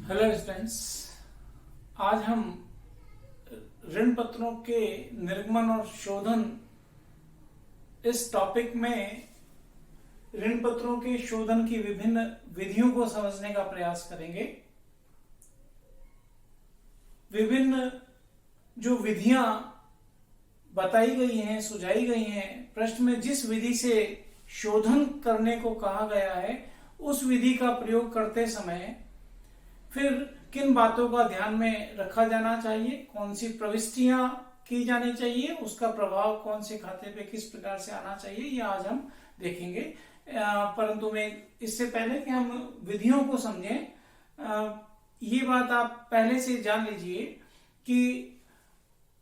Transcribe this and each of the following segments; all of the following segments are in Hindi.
हेलो स्टूडेंट्स, आज हम ऋण पत्रों के निर्गमन और शोधन इस टॉपिक में ऋण पत्रों के शोधन की विभिन्न विधियों को समझने का प्रयास करेंगे। विभिन्न जो विधियां बताई गई हैं, सुझाई गई हैं, प्रश्न में जिस विधि से शोधन करने को कहा गया है उस विधि का प्रयोग करते समय फिर किन बातों का ध्यान में रखा जाना चाहिए, कौन सी प्रविष्टियां की जानी चाहिए, उसका प्रभाव कौन से खाते पे किस प्रकार से आना चाहिए, ये आज हम देखेंगे। परंतु मैं इससे पहले कि हम विधियों को समझें, ये बात आप पहले से जान लीजिए कि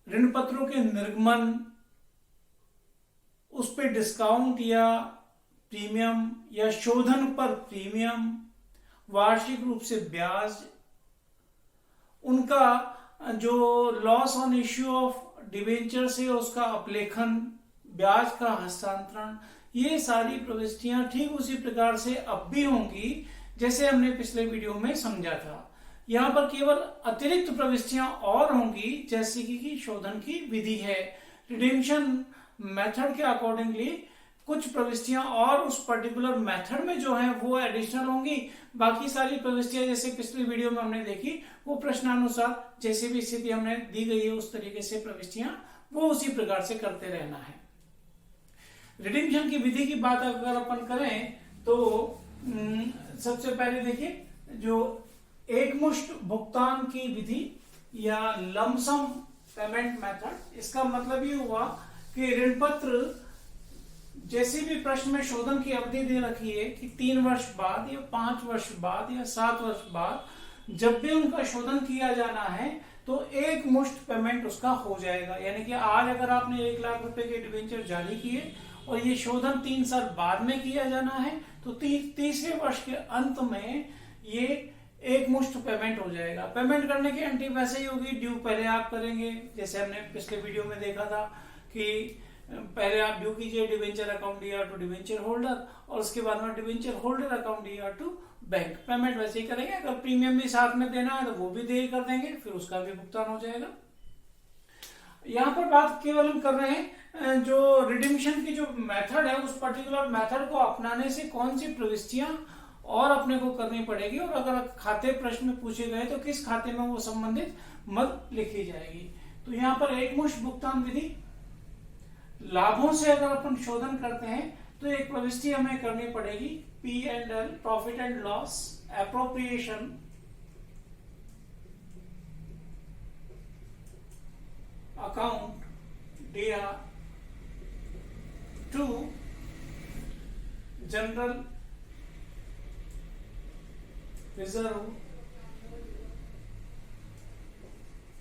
ऋण पत्रों के निर्गमन, उस पे डिस्काउंट या प्रीमियम या शोधन पर प्रीमियम, वार्षिक रूप से ब्याज, उनका जो loss on issue of debenture से उसका अपलेखन, ब्याज का हस्तांतरण, ये सारी प्रविष्टियां ठीक उसी प्रकार से अब भी होंगी जैसे हमने पिछले वीडियो में समझा था। यहां पर केवल अतिरिक्त प्रविष्टियां और होंगी, जैसे कि शोधन की विधि है। रिडेम्पशन मेथड के अकॉर्डिंगली कुछ प्रविष्टियां और उस पर्टिकुलर मेथड में जो है वो एडिशनल होंगी। बाकी सारी प्रविष्टियां जैसे पिछली वीडियो में हमने देखी, वो प्रश्नानुसार जैसे भी स्थिति हमने दी गई है उस तरीके से प्रविष्टियां वो उसी प्रकार से करते रहना है। रिडेम्पशन की विधि की बात अगर अपन करें तो सबसे पहले देखिए, जो एकमुश्त भुगतान की विधि या लमसम पेमेंट मेथड, इसका मतलब ये हुआ कि ऋण पत्र जैसे भी प्रश्न में शोधन की अवधि दे रखी है कि 3 वर्ष बाद या 5 वर्ष बाद या 7 वर्ष बाद, जब भी उनका शोधन किया जाना है तो एक मुश्त पेमेंट उसका हो जाएगा। यानी कि आज अगर आपने 1 लाख रुपए के डिबेंचर जारी किए और ये शोधन 3 साल बाद में किया जाना है तो तीसरे वर्ष के अंत में ये एक मुश्त पेमेंट हो जाएगा। पेमेंट करने की एंट्री वैसे ही होगी, ड्यू पहले आप करेंगे, जैसे हमने पिछले वीडियो में देखा था कि पहले आप ड्यू कीजिए debenture account DR to debenture holder, और उसके बाद में debenture holder account DR to bank. Payment वैसे ही करेंगे, अगर प्रीमियम भी साथ में देना है तो वो भी दे कर देंगे, फिर उसका भी भुगतान हो जाएगा। यहाँ पर बात केवल हम कर रहे हैं जो रिडेम्पशन की जो मेथड है उस पर्टिकुलर मेथड को अपनाने से कौन सी प्रविष्टियां और अपने को करनी पड़ेगी, और अगर खाते प्रश्न में पूछे गए तो किस खाते में वो संबंधित मद लिखी जाएगी। तो यहाँ पर एकमुश्त भुगतान विधि, लाभों से अगर अपन शोधन करते हैं तो एक प्रविष्टि हमें करनी पड़ेगी, P&L, profit and loss appropriation, account DR to general reserve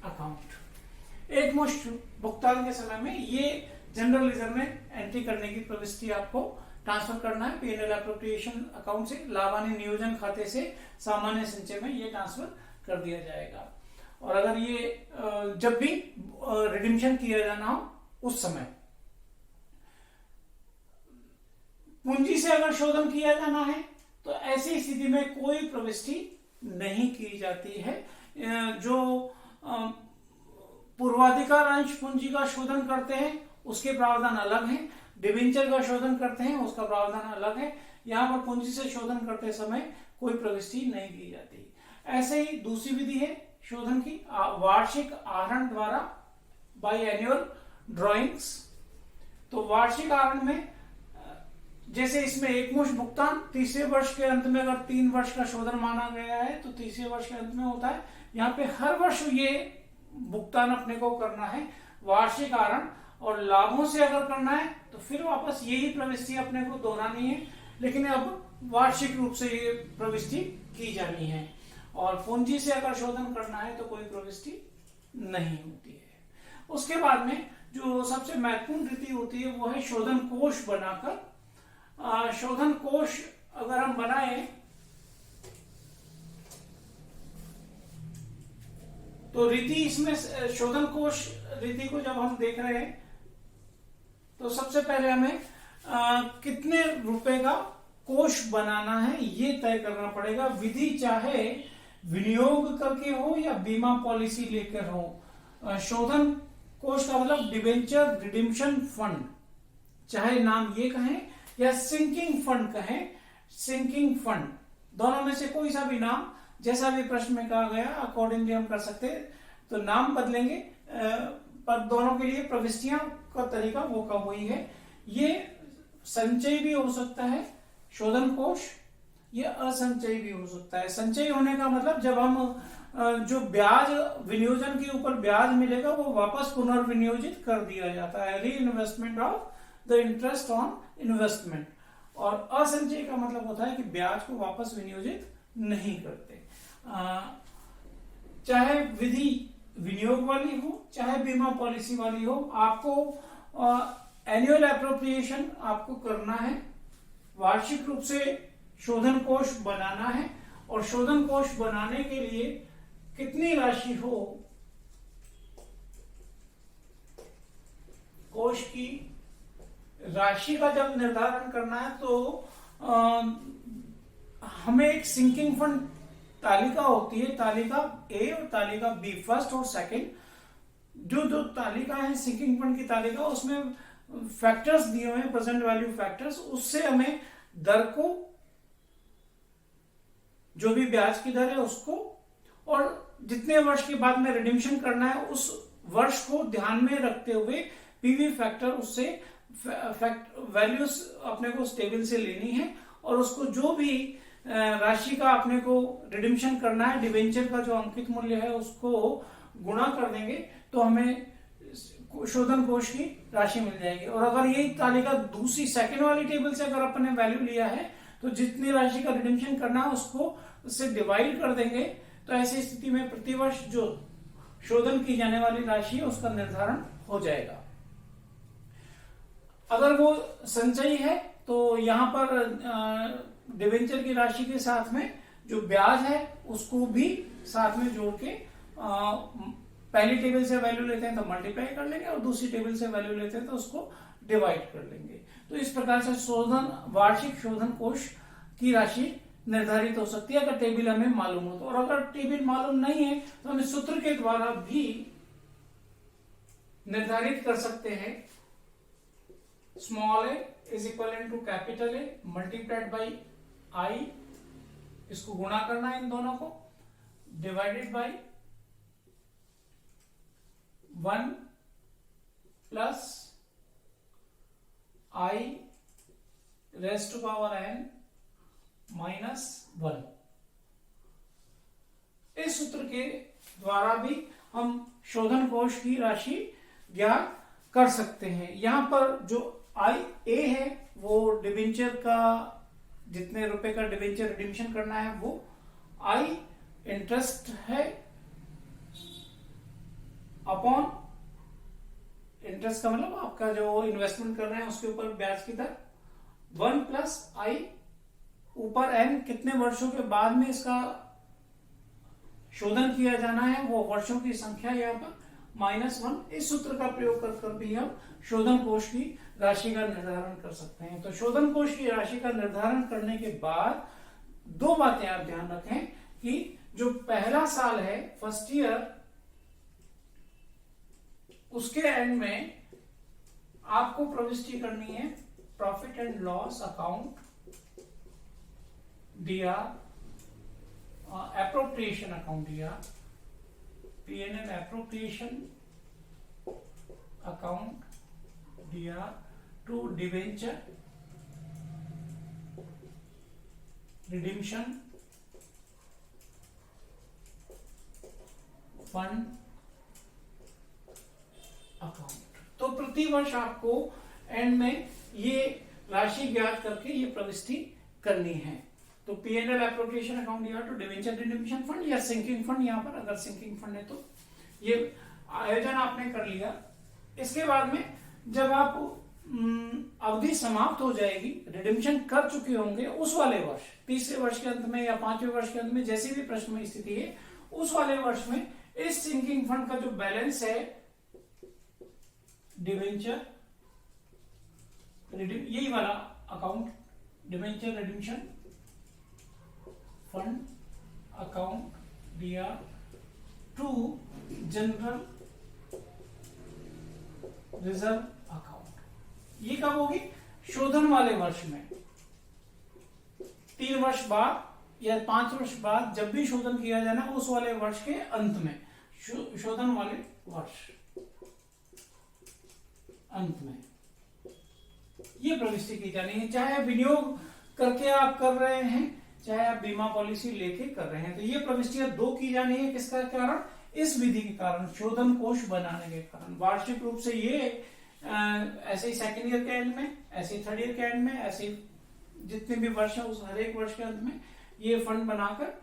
account. एक मुश्त भुगतान के समय में ये जनरल रिजर्व में एंट्री करने की प्रविष्टि आपको ट्रांसफर करना है। P&L एप्रोप्रिएशन अकाउंट से लाभान्वित नियोजन खाते से सामान्य संचय में ये ट्रांसफर कर दिया जाएगा। और अगर ये जब भी रिडेम्पशन किया जाना हो उस समय, पूंजी से अगर शोधन किया जाना है तो ऐसी स्थिति में कोई प्रविष्टि नहीं की जाती है। जो पूर्वाधिकार अंश पूंजी का शोधन करते हैं उसके प्रावधान अलग हैं, डिबेंचर का शोधन करते हैं उसका प्रावधान अलग है। यहाँ पर पूंजी से शोधन करते समय कोई प्रविष्टि नहीं की जाती। ऐसे ही दूसरी विधि है शोधन की, वार्षिक आहरण द्वारा, बाय एनुअल ड्रॉइंग्स। तो वार्षिक आहरण में जैसे इसमें एकमुश्त भुगतान तीसरे वर्ष के अंत में, अगर 3 वर्ष का शोधन माना गया है तो तीसरे वर्ष के अंत में होता है। यहाँ पे हर वर्ष ये भुगतान अपने को करना है, वार्षिक आहरण। और लाभों से अगर करना है तो फिर वापस यही प्रविष्टि अपने को दोहरानी है, लेकिन अब वार्षिक रूप से ये प्रविष्टि की जानी है। और पूंजी से अगर शोधन करना है तो कोई प्रविष्टि नहीं होती है। उसके बाद में जो सबसे महत्वपूर्ण रीति होती है वो है शोधन कोष बनाकर। शोधन कोष अगर हम बनाए तो रीति, इसमें शोधन कोष रीति को जब हम देख रहे हैं तो सबसे पहले हमें कितने रुपए का कोष बनाना है ये तय करना पड़ेगा। विधि चाहे विनियोग करके हो या बीमा पॉलिसी लेकर हो। शोधन कोष का मतलब डिबेंचर रिडिम्पशन फंड, चाहे नाम ये कहें या सिंकिंग फंड कहें, सिंकिंग फंड, दोनों में से कोई सा भी नाम, जैसा भी प्रश्न में कहा गया अकॉर्डिंगली हम कर सकते हैं। तो नाम बदलेंगे पर दोनों के लिए प्रविष्टियां का तरीका वो का वही है। ये संचय भी हो सकता है शोधन कोष, ये असंचय भी हो सकता है। संचय होने का मतलब जब हम जो ब्याज विनियोजन के ऊपर ब्याज मिलेगा वो वापस पुनर्विनियोजित कर दिया जाता है, री investment of the interest on investment. और असंचय का मतलब होता है कि ब्याज को वापस विनियोजित नहीं करते। चाहे विधि विनियोग वाली हो चाहे बीमा पॉलिसी वाली हो, आपको एनुअल एप्रोप्रिएशन आपको करना है, वार्षिक रूप से शोधन कोष बनाना है। और शोधन कोष बनाने के लिए कितनी राशि हो, कोष की राशि का जब निर्धारण करना है तो हमें एक सिंकिंग फंड तालिका होती है, तालिका ए और तालिका बी, फर्स्ट और सेकंड। जो तालिका है सिंकिंग फंड की तालिका, उसमें फैक्टर्स दिए हुए हैं, प्रेजेंट वैल्यू फैक्टर्स, उससे हमें दर को, जो भी ब्याज की दर है उसको, और जितने वर्ष के बाद में रिडिम्पशन करना है उस वर्ष को ध्यान में रखते हुए पीवी फैक्टर, उससे वैल्यूज अपने को उस टेबल से लेनी है और उसको जो भी राशि का अपने को रिडिम्पशन करना है, डिवेंचर का जो अंकित मूल्य है उसको गुणा कर देंगे तो हमें शोधन कोष की राशि मिल जाएगी। और अगर यही तालिका दूसरी सेकंड वाली टेबल से अगर अपन ने वैल्यू लिया है तो जितनी राशि का रिडिम्पशन करना है उसको उससे डिवाइड कर देंगे, तो ऐसी स्थिति में प्रतिवर्ष जो शोधन की जाने वाली राशि है उसका निर्धारण हो जाएगा। अगर वो संचयी है तो यहां पर डिवेंचर की राशि के साथ में जो ब्याज है उसको भी साथ में जोड़ के पहली टेबल से वैल्यू लेते हैं तो मल्टीप्लाई कर लेंगे और दूसरी टेबल से वैल्यू लेते हैं तो उसको डिवाइड कर लेंगे। तो इस प्रकार से शोधन वार्षिक शोधन कोष की राशि निर्धारित हो सकती है अगर टेबल हमें मालूम हो तो। और अगर टेबल मालूम नहीं है तो हम सूत्र के द्वारा भी निर्धारित कर सकते हैं। Small a is equal to capital A multiplied by i, इसको गुणा करना है इन दोनों को, divided by 1 plus i raise to power n minus 1। इस सूत्र के द्वारा भी हम शोधन कोष की राशि ज्ञात कर सकते हैं। यहां पर जो आई ए है वो डिबेंचर का, जितने रुपए का डिबेंचर रिडीम्पशन करना है वो आई इंटरेस्ट है अपॉन, इंटरेस्ट का मतलब आपका जो इन्वेस्टमेंट कर रहे हैं उसके ऊपर ब्याज की दर, 1 प्लस आई ऊपर एन, कितने वर्षों के बाद में इसका शोधन किया जाना है वो वर्षों की संख्या यहाँ पर -1। इस सूत्र का प्रयोग कर भी हम शोधन कोष की राशि का निर्धारण कर सकते हैं। तो शोधन कोष की राशि का निर्धारण करने के बाद दो बातें आप ध्यान रखें कि जो पहला साल है फर्स्ट ईयर, उसके एंड में आपको प्रविष्टि करनी है profit and loss account DR, appropriation account DR, P&L appropriation account DR to debenture redemption fund account. तो प्रति वर्ष आपको एंड में ये राशि ज्ञात करके ये प्रविष्टि करनी है। तो P&L एप्रोप्रिएशन अकाउंट या तो डिवेंचर रिडीम्पशन फंड या सिंकिंग फंड, यहाँ पर अगर सिंकिंग फंड है तो ये आयोजन आपने कर लिया। इसके बाद में जब आप अवधि समाप्त हो जाएगी, रिडीम्पशन कर चुके होंगे उस वाले वर्ष, तीसरे वर्ष के अंत में या पांचवें वर्ष के अंत में, जैसी भी प्रश्न में स्थिति है उस वाले वर्ष में इस सिंकिंग फंड का जो बैलेंस है डिवेंचर यही वाला account debenture redemption fund account DR to general reserve account. ये कब होगी? शोधन वाले वर्ष में, 3 वर्ष बाद या 5 वर्ष बाद जब भी शोधन किया जाना उस वाले वर्ष के अंत में, शोधन वाले वर्ष अंत में ये प्रविष्टि की जानी है। चाहे विनियोग करके आप कर रहे हैं, चाहे आप बीमा पॉलिसी लेके कर रहे हैं, तो ये प्रविष्टियां 2 की जानी है। किसका कारण? इस विधि के कारण, शोधन कोष बनाने के कारण। वार्षिक रूप से ये ऐसे ही सेकेंड ईयर के एंड में, ऐसे ही थर्ड ईयर के एंड में, ऐसे जितने भी वर्ष है उस हर एक वर्ष के अंत में ये फंड बनाकर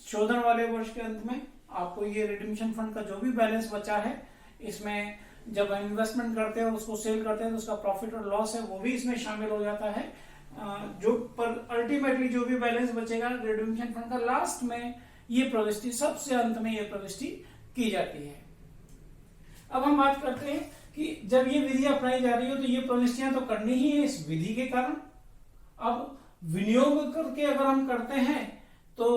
शोधन वाले वर्ष के अंत में आपको ये रिडीम्पशन फंड का जो भी बैलेंस बचा है, इसमें जब इन्वेस्टमेंट करते हैं उसको सेल करते हैं तो उसका प्रॉफिट और लॉस है वो भी इसमें शामिल हो जाता है। जो पर अल्टीमेटली जो भी बैलेंस बचेगा रिडीम्पशन फंड का, लास्ट में ये प्रविष्टि, सबसे अंत में ये प्रविष्टि की जाती है। अब हम बात करते हैं कि जब ये विधि अपनाई जा रही हो तो ये प्रविष्टियां तो करनी ही है इस विधि के कारण। अब विनियोग करके अगर हम करते हैं तो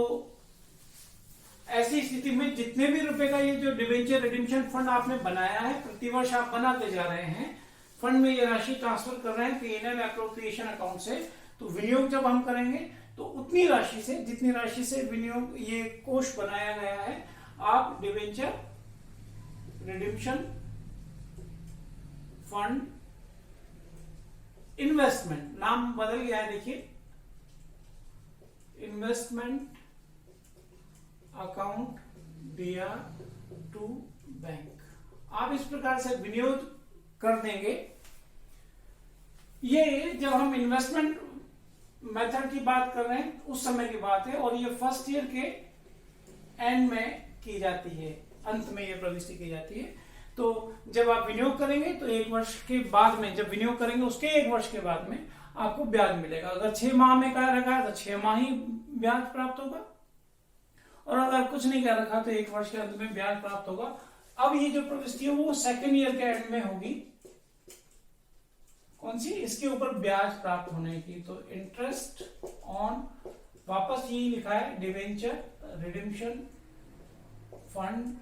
ऐसी स्थिति में जितने भी रुपए का ये जो डिवेंचर रिडीम्पशन फंड आपने बनाया है, प्रतिवर्ष आप बनाते जा रहे हैं, फंड में ये राशि ट्रांसफर कर रहे हैं पीएनएल एप्रोप्रिएशन अकाउंट से, तो विनियोग जब हम करेंगे तो उतनी राशि से, जितनी राशि से विनियोग ये कोष बनाया गया है, आप डिवेंचर रिडीम्पशन फंड इन्वेस्टमेंट, नाम बदल गया है देखिए, investment account DR to bank, आप इस प्रकार से विनियोग कर देंगे। ये जब हम इन्वेस्टमेंट मेथड की बात कर रहे हैं उस समय की बात है, और ये फर्स्ट ईयर के एंड में की जाती है, अंत में ये प्रविष्टि की जाती है। तो जब आप विनियोग करेंगे तो 1 वर्ष के बाद में, जब विनियोग करेंगे उसके 1 वर्ष के बाद में आपको ब्याज मिलेगा। अगर 6 माह में क्या रखा है तो 6 माह ही ब्याज प्राप्त होगा, और अगर कुछ नहीं कर रखा तो 1 वर्ष के अंत में ब्याज प्राप्त होगा। अब ये जो प्रविष्टि है वो सेकेंड ईयर के एंड में होगी। कौन सी? इसके ऊपर ब्याज प्राप्त होने की। तो इंटरेस्ट ऑन, वापस यही लिखा है, debenture redemption fund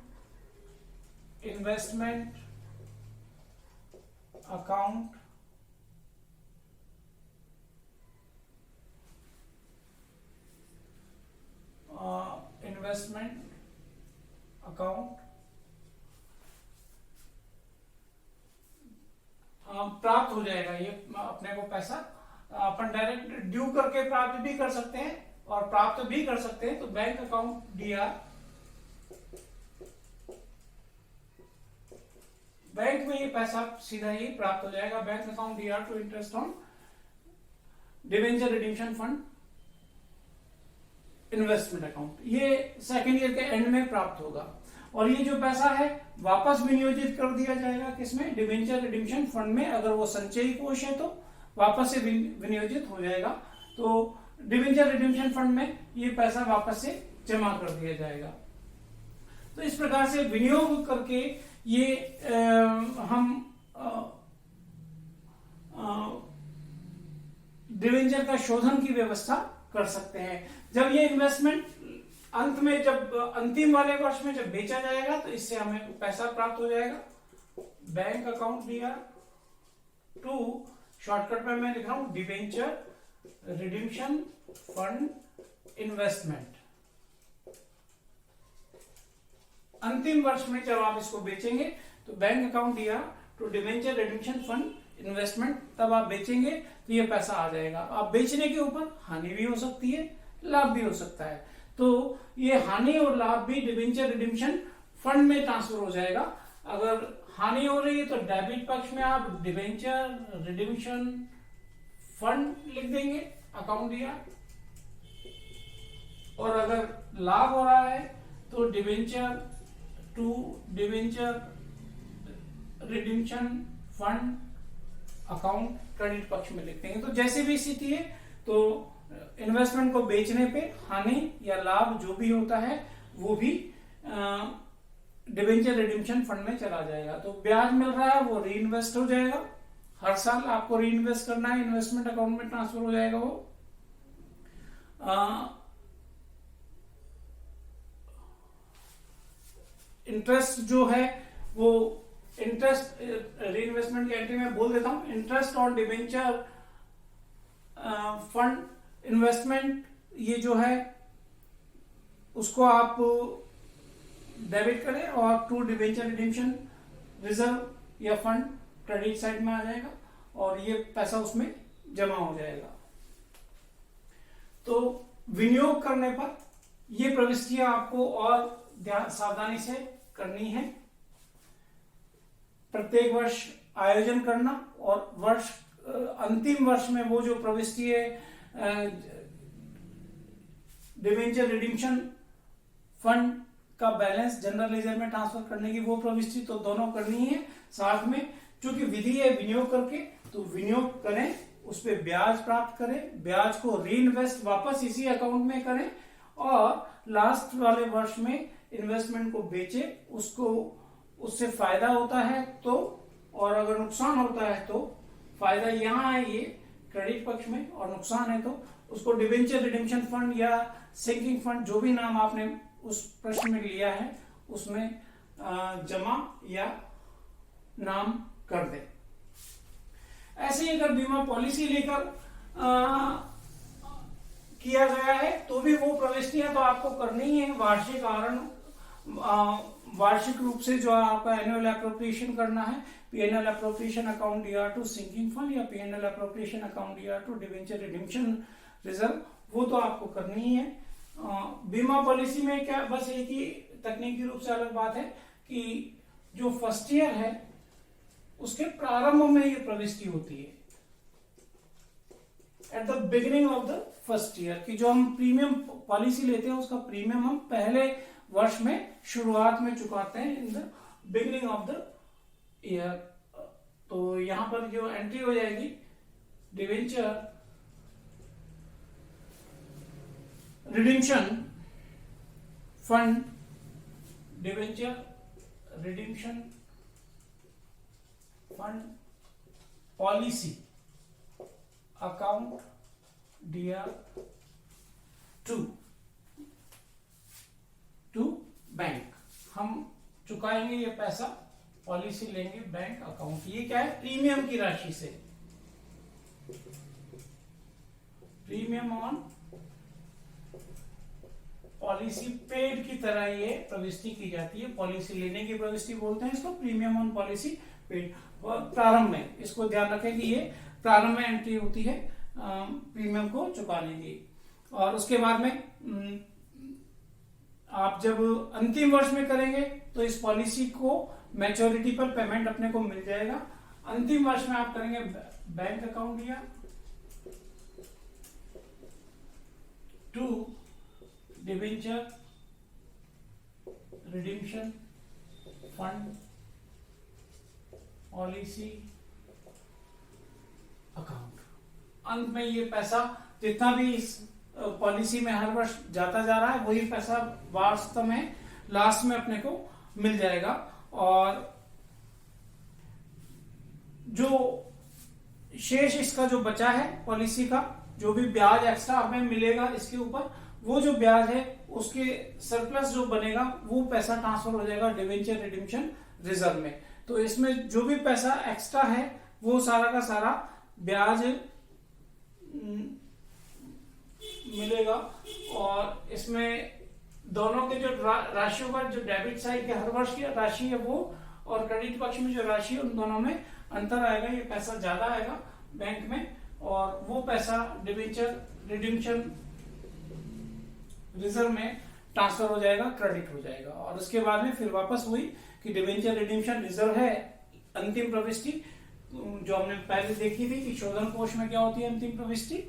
investment account investment account प्राप्त हो जाएगा। ये अपने को पैसा अपन डायरेक्ट ड्यू करके प्राप्त भी कर सकते हैं और प्राप्त भी कर सकते हैं। तो बैंक अकाउंट DR, बैंक में ये पैसा सीधा ही प्राप्त हो जाएगा। Bank account DR to interest on debenture redemption fund investment account, ये सेकेंड ईयर के एंड में प्राप्त होगा। और ये जो पैसा है वापस विनियोजित कर दिया जाएगा किसमें? डिवेंचर रिडीम्पशन फंड में। अगर वो संचयी कोष है तो वापस से विनियोजित हो जाएगा। तो डिवेंचर रिडीम्पशन फंड में ये पैसा वापस से जमा कर दिया जाएगा। तो इस प्रकार से विनियोग करके ये हम डिवेंचर का शोधन की व्यवस्था कर सकते हैं। जब ये इन्वेस्टमेंट अंत में, जब अंतिम वाले वर्ष में जब बेचा जाएगा तो इससे हमें पैसा प्राप्त हो जाएगा। Bank account DR to, shortcut में मैं लिख रहा हूं डिवेंचर रिडीम्पशन फंड इन्वेस्टमेंट। अंतिम वर्ष में जब आप इसको बेचेंगे तो bank account DR to debenture redemption fund investment, तब आप बेचेंगे तो ये पैसा आ जाएगा। आप बेचने के ऊपर हानि भी हो सकती है, लाभ भी हो सकता है। तो ये हानि और लाभ भी डिवेंचर रिडीम्पशन फंड में ट्रांसफर हो जाएगा। अगर हानि हो रही है तो डेबिट पक्ष में आप डिवेंचर रिडीम्पशन फंड लिख देंगे अकाउंट DR, और अगर लाभ हो रहा है तो debenture to debenture redemption fund account credit पक्ष में लिख देंगे। तो जैसे भी स्थिति है तो इन्वेस्टमेंट को बेचने पे हानि या लाभ जो भी होता है वो भी डिवेंचर रिडीम्पशन फंड में चला जाएगा। तो ब्याज मिल रहा है वो री इन्वेस्ट हो जाएगा, हर साल आपको री इन्वेस्ट करना है, इन्वेस्टमेंट अकाउंट में ट्रांसफर हो जाएगा वो। इंटरेस्ट जो है वो इंटरेस्ट री इन्वेस्टमेंट की एंट्री में बोल देता हूं, interest on debenture fund investment, ये जो है उसको आप डेबिट करें और टू डिबेंचर रिडीम्पशन रिजर्व या फंड क्रेडिट साइड में आ जाएगा और ये पैसा उसमें जमा हो जाएगा। तो विनियोग करने पर ये प्रविष्टियां आपको और सावधानी से करनी है। प्रत्येक वर्ष आयोजन करना और वर्ष अंतिम वर्ष में वो जो प्रविष्टि है डिबेंचर रिडीम्पशन फंड का बैलेंस जनरल लेजर में ट्रांसफर करने की वो प्रविष्टि तो दोनों करनी है साथ में। चूंकि विधि है विनियोग करके, तो विनियोग करें, उस पर ब्याज प्राप्त करें, ब्याज को री इन्वेस्ट वापस इसी अकाउंट में करें और लास्ट वाले वर्ष में इन्वेस्टमेंट को बेचे, उसको उससे फायदा होता है तो, और अगर नुकसान होता है तो फायदा यहाँ है ये क्रेडिट पक्ष में और नुकसान है तो उसको डिबेंचर रिडेम्पशन फंड या सिंकिंग फंड जो भी नाम आपने उस प्रश्न में लिया है उसमें जमा या नाम कर दे। ऐसे ही अगर बीमा पॉलिसी लेकर किया गया है तो भी वो प्रविष्टियां तो आपको करनी ही है। वार्षिक रूप से जो आपका एनुअल अप्रोप्रिएशन करना है, PNL appropriation account DR to sinking fund या PNL appropriation account DR to debenture redemption reserve, वो तो आपको करनी ही है। बीमा पॉलिसी में क्या बस एक ही तकनीकी रूप से अलग बात है कि जो फर्स्ट ईयर है उसके प्रारंभ में ये प्रविष्टि होती है, at the beginning of the first year की जो हम प्रीमियम पॉलिसी लेते हैं उसका प्रीमियम हम पहले वर्ष में शुरुआत में चुकाते हैं in the beginning of the year. तो यहां पर जो एंट्री हो जाएगी debenture redemption fund, debenture redemption fund policy account DR to bank, हम चुकाएंगे ये पैसा, पॉलिसी लेंगे बैंक अकाउंट। ये क्या है? प्रीमियम की राशि से, प्रीमियम ऑन पॉलिसी पेड की तरह ये प्रविष्टि की जाती है। पॉलिसी लेने की प्रविष्टि बोलते हैं इसको, प्रीमियम ऑन पॉलिसी पेड। प्रारंभ में इसको ध्यान रखें कि ये प्रारंभ में एंट्री होती है प्रीमियम को चुकाने की। और उसके बाद में आप जब अंतिम वर्ष में करेंगे तो इस पॉलिसी को मैच्योरिटी पर पेमेंट अपने को मिल जाएगा। अंतिम वर्ष में आप करेंगे बैंक अकाउंट या to debenture redemption fund policy account. अंत में ये पैसा जितना भी इस पॉलिसी में हर वर्ष जाता जा रहा है वही पैसा वास्तव में लास्ट में अपने को मिल जाएगा। और जो शेष इसका जो बचा है पॉलिसी का, जो भी ब्याज एक्स्ट्रा हमें मिलेगा इसके ऊपर, वो जो ब्याज है उसके सरप्लस जो बनेगा वो पैसा ट्रांसफर हो जाएगा डिवेंचर रिडीम्पशन रिजर्व में। तो इसमें जो भी पैसा एक्स्ट्रा है वो सारा का सारा ब्याज मिलेगा। और इसमें दोनों के जो राशियों का जो डेबिट साइड के हर वर्ष की राशि है वो और क्रेडिट पक्ष में जो राशि है उन दोनों में अंतर आएगा। ये पैसा ज्यादा आएगा बैंक में और वो पैसा डिवेंचर रिडीम्पशन रिजर्व में ट्रांसफर हो जाएगा, क्रेडिट हो जाएगा। और उसके बाद में फिर वापस हुई कि डिवेंचर रिडीम्पशन रिजर्व है अंतिम प्रविष्टि जो हमने पहले देखी थी कि शोधन कोष में क्या होती है अंतिम प्रविष्टि।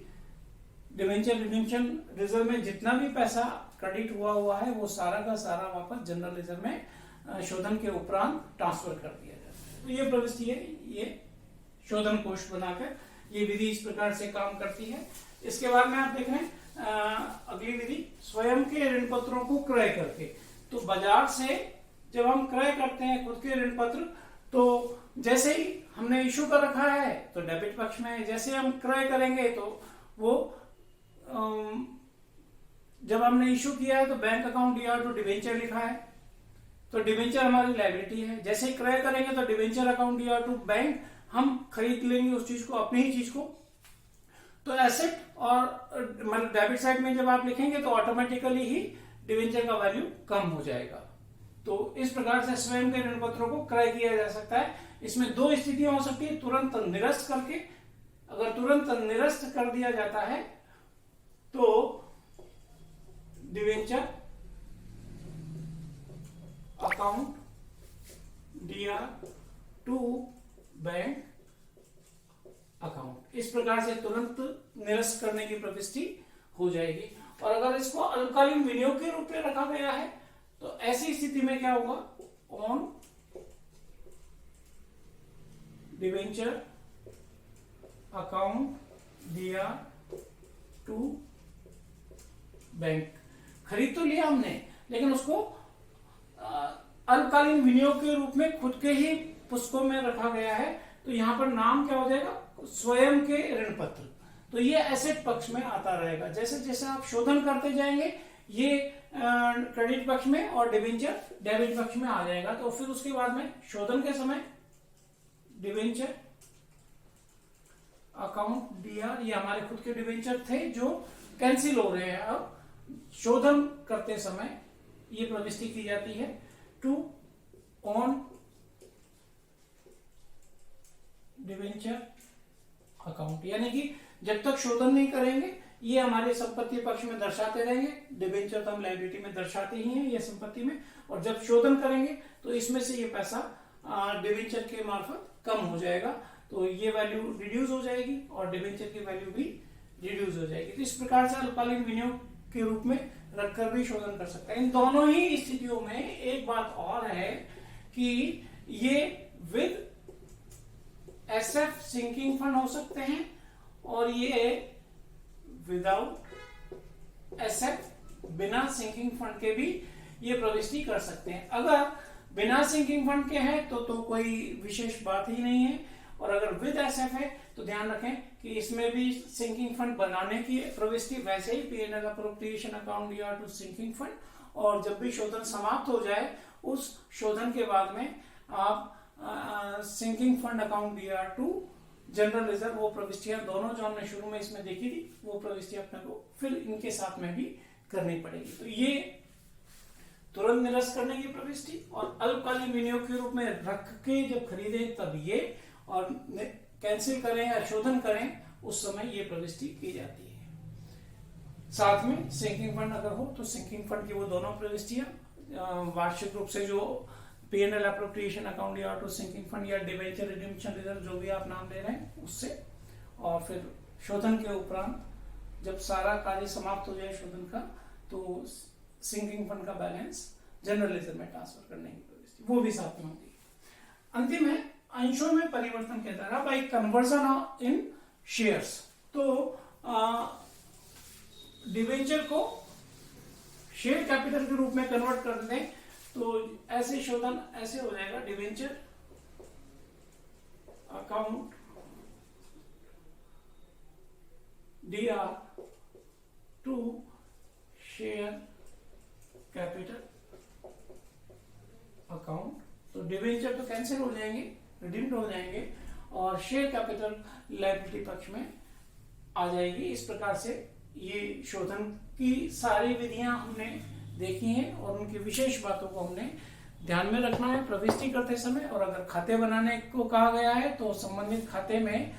डिवेंचर रिडीम्पशन रिजर्व में जितना भी पैसा क्रेडिट हुआ है वो सारा का सारा वापस जनरल रिजर्व में शोधन के उपरांत ट्रांसफर कर दिया जाता है। तो ये प्रविष्टि है, ये शोधन कोष बनाकर ये विधि इस प्रकार से काम करती है। इसके बाद में आप देख रहे हैं अगली विधि स्वयं के ऋण पत्रों को क्रय करके। तो बाजार से जब हम क्रय करते हैं खुद के ऋण पत्र, तो जैसे ही हमने इशू कर रखा है तो डेबिट पक्ष में, जैसे हम क्रय करेंगे तो वो जब हमने इशू किया है तो bank account DR to debenture लिखा है, तो डिवेंचर हमारी लायबिलिटी है। जैसे क्रय करेंगे तो डिवेंचर अकाउंट या टू बैंक, हम खरीद लेंगे उस चीज को, अपनी ही चीज को। तो एसेट और मतलब डेबिट साइड में जब आप लिखेंगे तो ऑटोमेटिकली ही डिवेंचर का वैल्यू कम हो जाएगा। तो इस प्रकार से स्वयं के ऋण पत्रों को क्रय किया जा सकता है। इसमें दो स्थितियां हो सकती है, तुरंत निरस्त करके। अगर तुरंत निरस्त कर दिया जाता है तो debenture account DR to bank account, इस प्रकार से तुरंत निरस्त करने की प्रविष्टि हो जाएगी। और अगर इसको अल्पकालीन विनियोग के रूप में रखा गया है तो ऐसी स्थिति में क्या होगा, on debenture account DR to bank. खरीद तो लिया हमने, लेकिन उसको अल्पकालीन विनियोग के रूप में खुद के ही पुस्तकों में रखा गया है। तो यहां पर नाम क्या हो जाएगा, स्वयं के ऋण पत्र। तो ये एसेट पक्ष में आता रहेगा। जैसे जैसे आप शोधन करते जाएंगे ये क्रेडिट पक्ष में और डिवेंचर डेबिट पक्ष में आ जाएगा। तो फिर उसके बाद में शोधन के समय डिवेंचर अकाउंट DR, ये हमारे खुद के डिवेंचर थे जो कैंसिल हो रहे हैं। अब शोधन करते समय ये प्रविष्टि की जाती है टू ऑन डिवेंचर अकाउंट, यानी कि जब तक शोधन नहीं करेंगे ये हमारे संपत्ति पक्ष में दर्शाते रहेंगे। डिवेंचर तो हम लायबिलिटी में दर्शाते ही हैं ये संपत्ति में, और जब शोधन करेंगे तो इसमें से ये पैसा डिवेंचर के मार्फत कम हो जाएगा। तो ये वैल्यू रिड्यूस हो जाएगी और डिवेंचर की वैल्यू भी रिड्यूस हो जाएगी। तो इस प्रकार से अल्पकालीन विनियोग के रूप में रखकर भी शोधन कर सकता है। इन दोनों ही स्थितियों में एक बात और है कि ये विद SF सिंकिंग फंड हो सकते हैं और ये विदाउट SF बिना सिंकिंग फंड के भी ये प्रविष्टि कर सकते हैं। अगर बिना सिंकिंग फंड के हैं तो कोई विशेष बात ही नहीं है, और अगर विद SF है तो ध्यान रखें कि इसमें भी सिंकिंग फंड बनाने की प्रविष्टि, वैसे ही P&L appropriation account DR to sinking fund. और जब भी शोधन समाप्त हो जाए उस शोधन के बाद में आप sinking fund account DR to general reserve, वो प्रविष्टियां दोनों जो हमने शुरू में इसमें देखी थी वो प्रविष्टियां अपने को फिर इनके साथ में भी करनी पड़ेगी। तो ये तुरंत निरस्त करने की प्रविष्टि और अल्पकालीन विनियोग के रूप में रख के जब खरीदे तब ये, और कैंसिल करें या शोधन करें उस समय ये प्रविष्टि की जाती है। साथ में सिंकिंग फंड अगर हो तो सिंकिंग फंड की वो दोनों प्रविष्टियां वार्षिक रूप से जो P&L appropriation account DR to sinking fund या डिवेंचर रिडीम्पशन रिजर्व, जो भी आप नाम दे रहे हैं उससे, और फिर शोधन के उपरांत जब सारा कार्य समाप्त हो जाए शोधन का तो सिंकिंग फंड का बैलेंस जनरल रिजर्व में ट्रांसफर करने की प्रविष्टि वो भी साथ में होती है। अंतिम है अंशों में परिवर्तन के द्वारा बाय कन्वर्जन इन शेयर्स। तो डिवेंचर को शेयर कैपिटल के रूप में कन्वर्ट कर दें तो ऐसे शोधन ऐसे हो जाएगा, debenture account DR to share capital account. तो डिवेंचर तो कैंसिल हो जाएंगे, रिडीम्ड हो जाएंगे, और शेयर कैपिटल लायबिलिटी पक्ष में आ जाएगी। इस प्रकार से ये शोधन की सारी विधियां हमने देखी हैं और उनकी विशेष बातों को हमने ध्यान में रखना है प्रविष्टि करते समय। और अगर खाते बनाने को कहा गया है तो संबंधित खाते में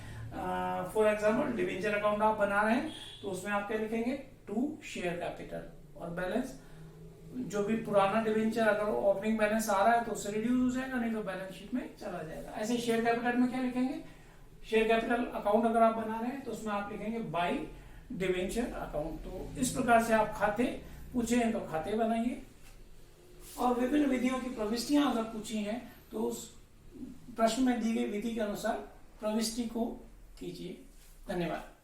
फॉर एग्जाम्पल डिवेंचर अकाउंट आप बना रहे हैं तो उसमें आप क्या लिखेंगे, टू शेयर कैपिटल, और बैलेंस जो भी पुराना डिवेंचर अगर ओपनिंग बैलेंस आ रहा है तो उससे रिड्यूस हो जाएगा, नहीं तो बैलेंस शीट में चला जाएगा। ऐसे शेयर कैपिटल में क्या लिखेंगे, शेयर कैपिटल अकाउंट अगर आप बना रहे हैं तो उसमें आप लिखेंगे बाय डिवेंचर अकाउंट। तो इस प्रकार से आप खाते पूछे हैं तो खाते बनाइए, और विभिन्न विधियों की प्रविष्टियां अगर पूछी हैं तो उस प्रश्न में दी गई विधि के अनुसार प्रविष्टि को कीजिए। धन्यवाद।